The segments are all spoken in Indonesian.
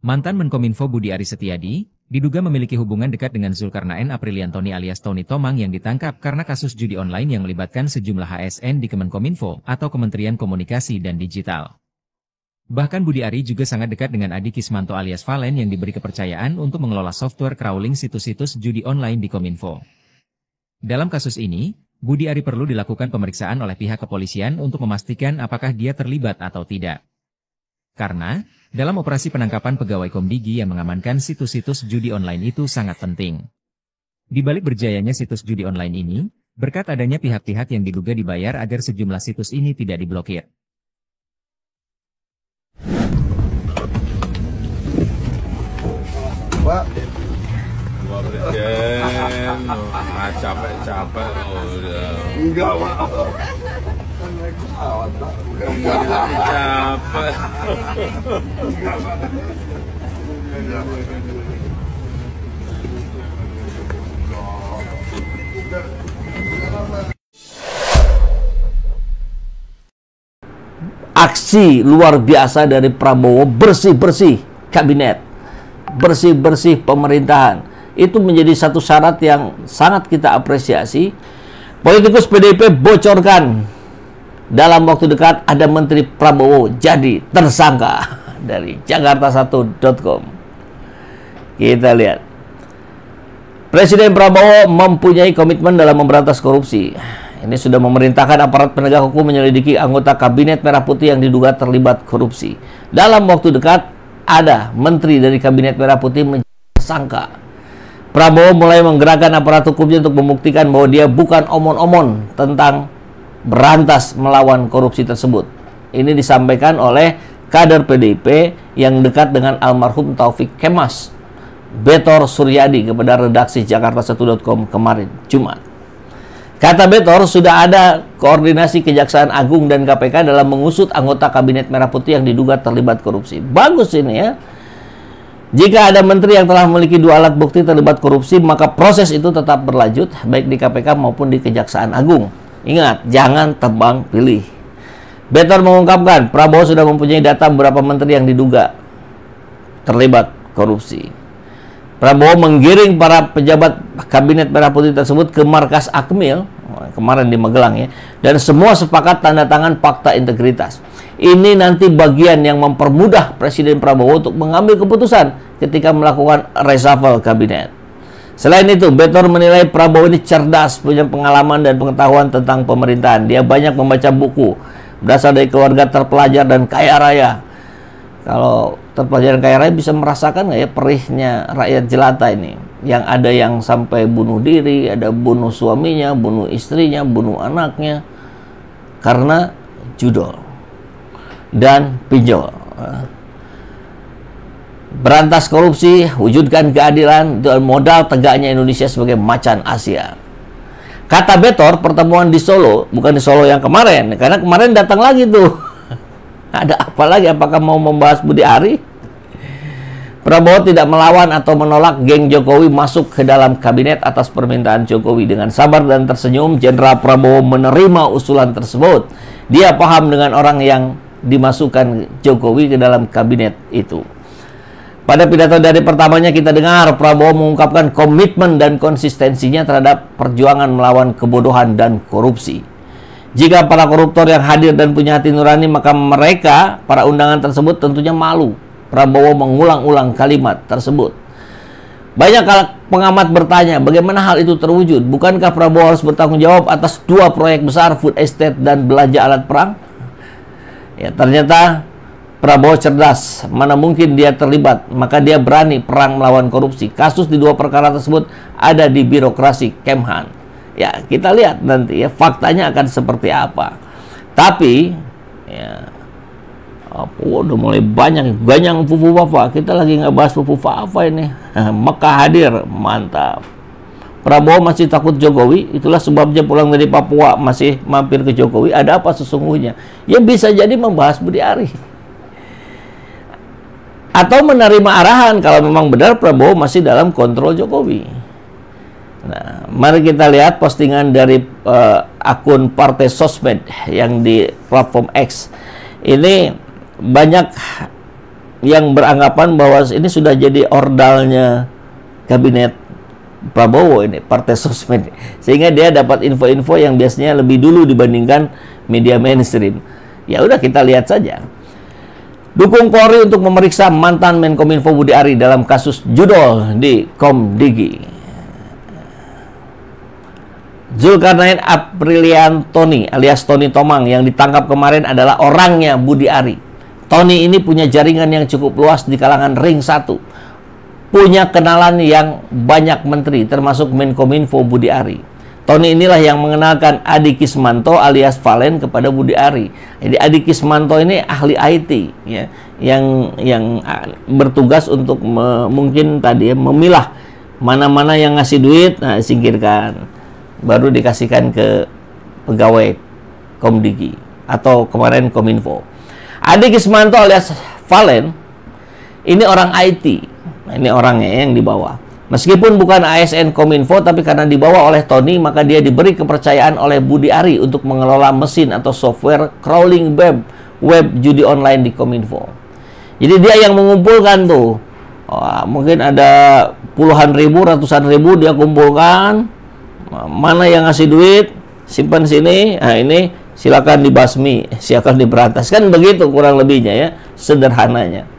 Mantan Menkominfo Budi Aris Setiadi, diduga memiliki hubungan dekat dengan Zulkarnaen Apriliantoni alias Tony Tomang yang ditangkap karena kasus judi online yang melibatkan sejumlah ASN di Kemenkominfo atau Kementerian Komunikasi dan Digital. Bahkan Budi Ari juga sangat dekat dengan Adi Kismanto alias Valen yang diberi kepercayaan untuk mengelola software crawling situs-situs judi online di Kominfo. Dalam kasus ini, Budi Ari perlu dilakukan pemeriksaan oleh pihak kepolisian untuk memastikan apakah dia terlibat atau tidak. Karena, dalam operasi penangkapan pegawai Komdigi yang mengamankan situs-situs judi online itu sangat penting. Di balik berjayanya situs judi online ini, berkat adanya pihak-pihak yang diduga dibayar agar sejumlah situs ini tidak diblokir. Pak, Presiden, capek-capek udah. enggak, Pak. Capek. Aksi luar biasa dari Prabowo, bersih-bersih kabinet, bersih-bersih pemerintahan. Itu menjadi satu syarat yang sangat kita apresiasi. Politikus PDIP bocorkan dalam waktu dekat ada Menteri Prabowo jadi tersangka dari Jakarta1.com. Kita lihat. Presiden Prabowo mempunyai komitmen dalam memberantas korupsi. Ini sudah memerintahkan aparat penegak hukum menyelidiki anggota Kabinet Merah Putih yang diduga terlibat korupsi. Dalam waktu dekat ada Menteri dari Kabinet Merah Putih menjadi tersangka. Prabowo mulai menggerakkan aparat hukumnya untuk membuktikan bahwa dia bukan omon-omon tentang berantas melawan korupsi tersebut. Ini disampaikan oleh kader PDIP yang dekat dengan almarhum Taufik Kemas, Betor Suryadi, kepada redaksi Jakarta1.com kemarin, Jumat. Kata Betor, sudah ada koordinasi Kejaksaan Agung dan KPK dalam mengusut anggota Kabinet Merah Putih yang diduga terlibat korupsi. Bagus ini ya. Jika ada menteri yang telah memiliki 2 alat bukti terlibat korupsi, maka proses itu tetap berlanjut, baik di KPK maupun di Kejaksaan Agung. Ingat, jangan tebang pilih. Betor mengungkapkan, Prabowo sudah mempunyai data beberapa menteri yang diduga terlibat korupsi. Prabowo menggiring para pejabat Kabinet Merah Putih tersebut ke markas Akmil, kemarin di Magelang ya, dan semua sepakat tanda tangan fakta integritas. Ini nanti bagian yang mempermudah Presiden Prabowo untuk mengambil keputusan ketika melakukan reshuffle kabinet. Selain itu, Betor menilai Prabowo ini cerdas, punya pengalaman dan pengetahuan tentang pemerintahan. Dia banyak membaca buku, berasal dari keluarga terpelajar dan kaya raya. Kalau terpelajar dan kaya raya bisa merasakan nggak ya perihnya rakyat jelata ini, yang ada yang sampai bunuh diri, ada bunuh suaminya, bunuh istrinya, bunuh anaknya karena judol dan pinjol. Berantas korupsi, wujudkan keadilan, itu modal tegaknya Indonesia sebagai macan Asia. Kata Betor, pertemuan di Solo, bukan di Solo yang kemarin, karena kemarin datang lagi tuh. Ada apa lagi? Apakah mau membahas Budi Ari? Prabowo tidak melawan atau menolak geng Jokowi masuk ke dalam kabinet atas permintaan Jokowi. Dengan sabar dan tersenyum, Jenderal Prabowo menerima usulan tersebut. Dia paham dengan orang yang dimasukkan Jokowi ke dalam kabinet itu. Pada pidato dari pertamanya kita dengar Prabowo mengungkapkan komitmen dan konsistensinya terhadap perjuangan melawan kebodohan dan korupsi. Jika para koruptor yang hadir dan punya hati nurani, maka mereka, para undangan tersebut tentunya malu. Prabowo mengulang-ulang kalimat tersebut. Banyak pengamat bertanya, bagaimana hal itu terwujud? Bukankah Prabowo harus bertanggung jawab atas 2 proyek besar, food estate dan belanja alat perang? Ya, ternyata Prabowo cerdas, mana mungkin dia terlibat, maka dia berani perang melawan korupsi. Kasus di 2 perkara tersebut ada di birokrasi Kemhan. Ya, kita lihat nanti ya, faktanya akan seperti apa. Tapi, ya, udah mulai banyak ganyang Fufu Fafa. Kita lagi nggak bahas Fufu Fafa ini. Mekah hadir, mantap. Prabowo masih takut Jokowi, itulah sebabnya pulang dari Papua masih mampir ke Jokowi. Ada apa sesungguhnya? Ya bisa jadi membahas Budi Ari. Atau menerima arahan kalau memang benar Prabowo masih dalam kontrol Jokowi. Nah, mari kita lihat postingan dari akun Partai Sosmed yang di platform X. Ini banyak yang beranggapan bahwa ini sudah jadi ordalnya kabinet Prabowo ini, partai sosmed, sehingga dia dapat info-info yang biasanya lebih dulu dibandingkan media mainstream. Ya udah, kita lihat saja. Dukung Polri untuk memeriksa mantan Menkominfo Budi Ari dalam kasus judol di Komdigi. Zulkarnain Apriliantoni alias Tony Tomang yang ditangkap kemarin adalah orangnya Budi Ari. Tony ini punya jaringan yang cukup luas di kalangan Ring 1. Punya kenalan yang banyak menteri, termasuk Menkominfo Budi Ari. Tony inilah yang mengenalkan Adi Kismanto alias Valen kepada Budi Ari. Jadi Adi Kismanto ini ahli IT, ya, yang bertugas untuk mungkin tadi ya, memilah mana-mana yang ngasih duit, nah singkirkan, baru dikasihkan ke pegawai Komdigi atau kemarin Kominfo. Adi Kismanto alias Valen ini orang IT. Nah, ini orangnya yang dibawa. Meskipun bukan ASN Kominfo, tapi karena dibawa oleh Tony, maka dia diberi kepercayaan oleh Budi Ari untuk mengelola mesin atau software crawling web judi online di Kominfo. Jadi dia yang mengumpulkan tuh. Mungkin ada puluhan ribu, ratusan ribu dia kumpulkan. Mana yang ngasih duit, simpan sini. Nah ini silakan dibasmi, silakan diberantas. Kan begitu kurang lebihnya ya, sederhananya.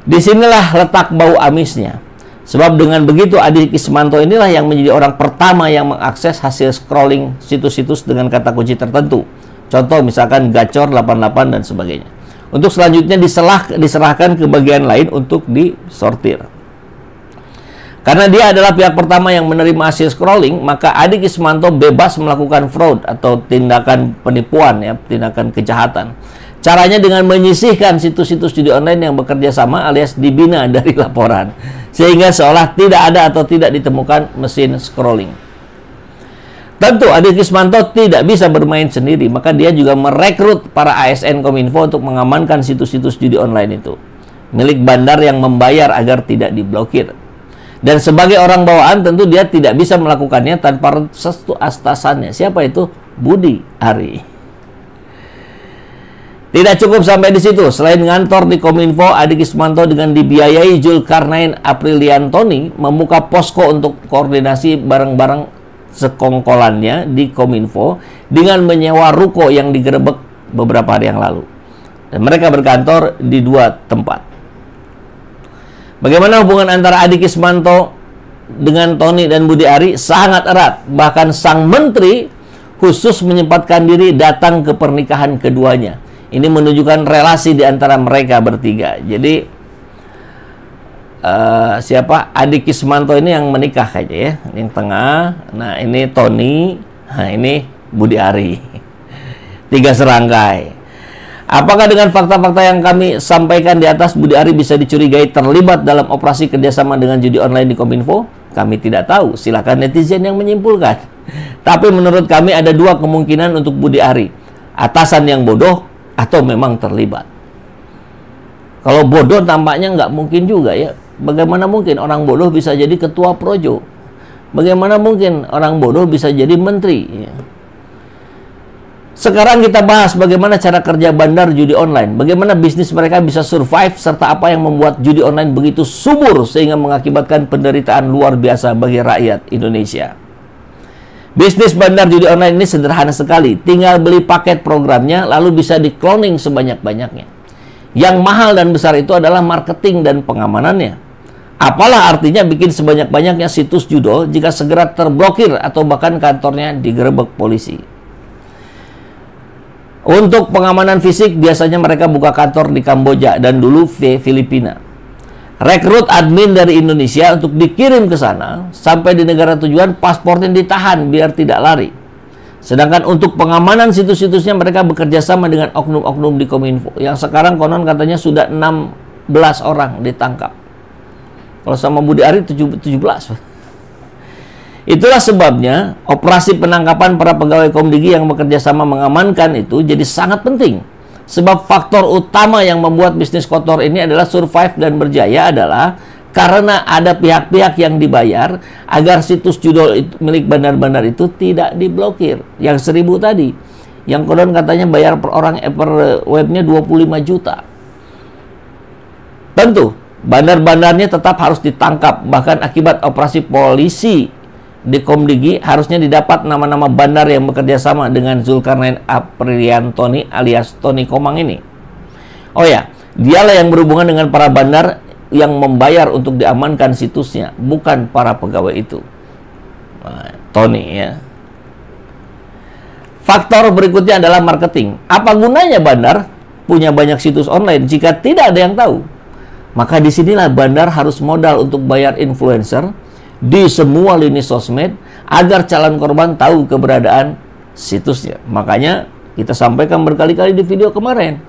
Disinilah letak bau amisnya. Sebab dengan begitu Adi Kismanto inilah yang menjadi orang pertama yang mengakses hasil scrolling situs-situs dengan kata kunci tertentu. Contoh misalkan Gacor 88 dan sebagainya. Untuk selanjutnya diserahkan ke bagian lain untuk disortir. Karena dia adalah pihak pertama yang menerima hasil scrolling, maka Adi Kismanto bebas melakukan fraud atau tindakan penipuan, ya, tindakan kejahatan. Caranya dengan menyisihkan situs-situs judi online yang bekerja sama alias dibina dari laporan. Sehingga seolah tidak ada atau tidak ditemukan mesin scrolling. Tentu Adi Kismanto tidak bisa bermain sendiri, maka dia juga merekrut para ASN Kominfo untuk mengamankan situs-situs judi online itu. Milik bandar yang membayar agar tidak diblokir. Dan sebagai orang bawaan tentu dia tidak bisa melakukannya tanpa restu atasannya. Siapa itu? Budi Ari. Tidak cukup sampai di situ. Selain ngantor di Kominfo, Adi Kismanto dengan dibiayai Zulkarnain Apriliantoni membuka posko untuk koordinasi barang-barang sekongkolannya di Kominfo dengan menyewa ruko yang digerebek beberapa hari yang lalu. Dan mereka berkantor di 2 tempat. Bagaimana hubungan antara Adi Kismanto dengan Tony dan Budi Ari? Sangat erat. Bahkan sang menteri khusus menyempatkan diri datang ke pernikahan keduanya. Ini menunjukkan relasi di antara mereka bertiga. Jadi siapa? Adi Kismanto ini yang menikah aja ya, yang tengah. Nah ini Tony, nah ini Budi Ari. 3 serangkai. Apakah dengan fakta-fakta yang kami sampaikan di atas Budi Ari bisa dicurigai terlibat dalam operasi kerjasama dengan judi online di Kominfo? Kami tidak tahu. Silakan netizen yang menyimpulkan. Tapi menurut kami ada 2 kemungkinan untuk Budi Ari. Atasan yang bodoh atau memang terlibat. Kalau bodoh tampaknya nggak mungkin juga ya. Bagaimana mungkin orang bodoh bisa jadi ketua projo? Bagaimana mungkin orang bodoh bisa jadi menteri? Ya. Sekarang kita bahas bagaimana cara kerja bandar judi online. Bagaimana bisnis mereka bisa survive serta apa yang membuat judi online begitu subur sehingga mengakibatkan penderitaan luar biasa bagi rakyat Indonesia. Bisnis bandar judi online ini sederhana sekali. Tinggal beli paket programnya, lalu bisa di-cloning sebanyak-banyaknya. Yang mahal dan besar itu adalah marketing dan pengamanannya. Apalah artinya bikin sebanyak-banyaknya situs judol jika segera terblokir atau bahkan kantornya digerebek polisi. Untuk pengamanan fisik, biasanya mereka buka kantor di Kamboja dan dulu Filipina. Rekrut admin dari Indonesia untuk dikirim ke sana, sampai di negara tujuan paspornya ditahan biar tidak lari. Sedangkan untuk pengamanan situs-situsnya mereka bekerja sama dengan oknum-oknum di Kominfo yang sekarang konon katanya sudah 16 orang ditangkap. Kalau sama Budi Ari 17. Itulah sebabnya operasi penangkapan para pegawai Komdigi yang bekerja sama mengamankan itu jadi sangat penting. Sebab faktor utama yang membuat bisnis kotor ini adalah survive dan berjaya adalah karena ada pihak-pihak yang dibayar agar situs judul milik bandar-bandar itu tidak diblokir. Yang 1000 tadi, yang konon katanya bayar per orang per webnya 25 juta. Tentu, bandar-bandarnya tetap harus ditangkap. Bahkan akibat operasi polisi di Komdigi, harusnya didapat nama-nama bandar yang bekerja sama dengan Zulkarnain Apriliantoni alias Tony Komang ini. Oh ya, dialah yang berhubungan dengan para bandar yang membayar untuk diamankan situsnya, bukan para pegawai itu. Nah, Tony ya. Faktor berikutnya adalah marketing. Apa gunanya bandar punya banyak situs online jika tidak ada yang tahu? Maka disinilah bandar harus modal untuk bayar influencer di semua lini sosmed agar calon korban tahu keberadaan situsnya. Makanya kita sampaikan berkali-kali di video kemarin.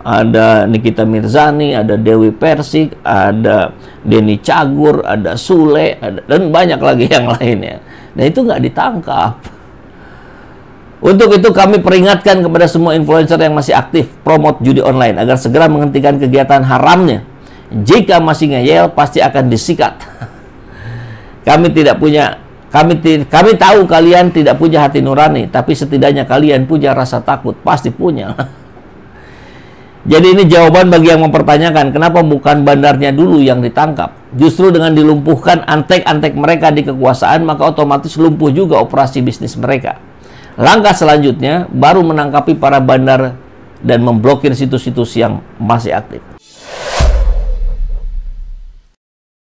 Ada Nikita Mirzani, ada Dewi Persik, ada Denny Cagur, ada Sule, dan banyak lagi yang lainnya. Nah itu nggak ditangkap. Untuk itu kami peringatkan kepada semua influencer yang masih aktif promote judi online agar segera menghentikan kegiatan haramnya. Jika masih ngeyel pasti akan disikat. Kami tahu kalian tidak punya hati nurani, tapi setidaknya kalian punya rasa takut, pasti punya. Jadi ini jawaban bagi yang mempertanyakan kenapa bukan bandarnya dulu yang ditangkap. Justru dengan dilumpuhkan antek-antek mereka di kekuasaan, maka otomatis lumpuh juga operasi bisnis mereka. Langkah selanjutnya baru menangkapi para bandar dan memblokir situs-situs yang masih aktif.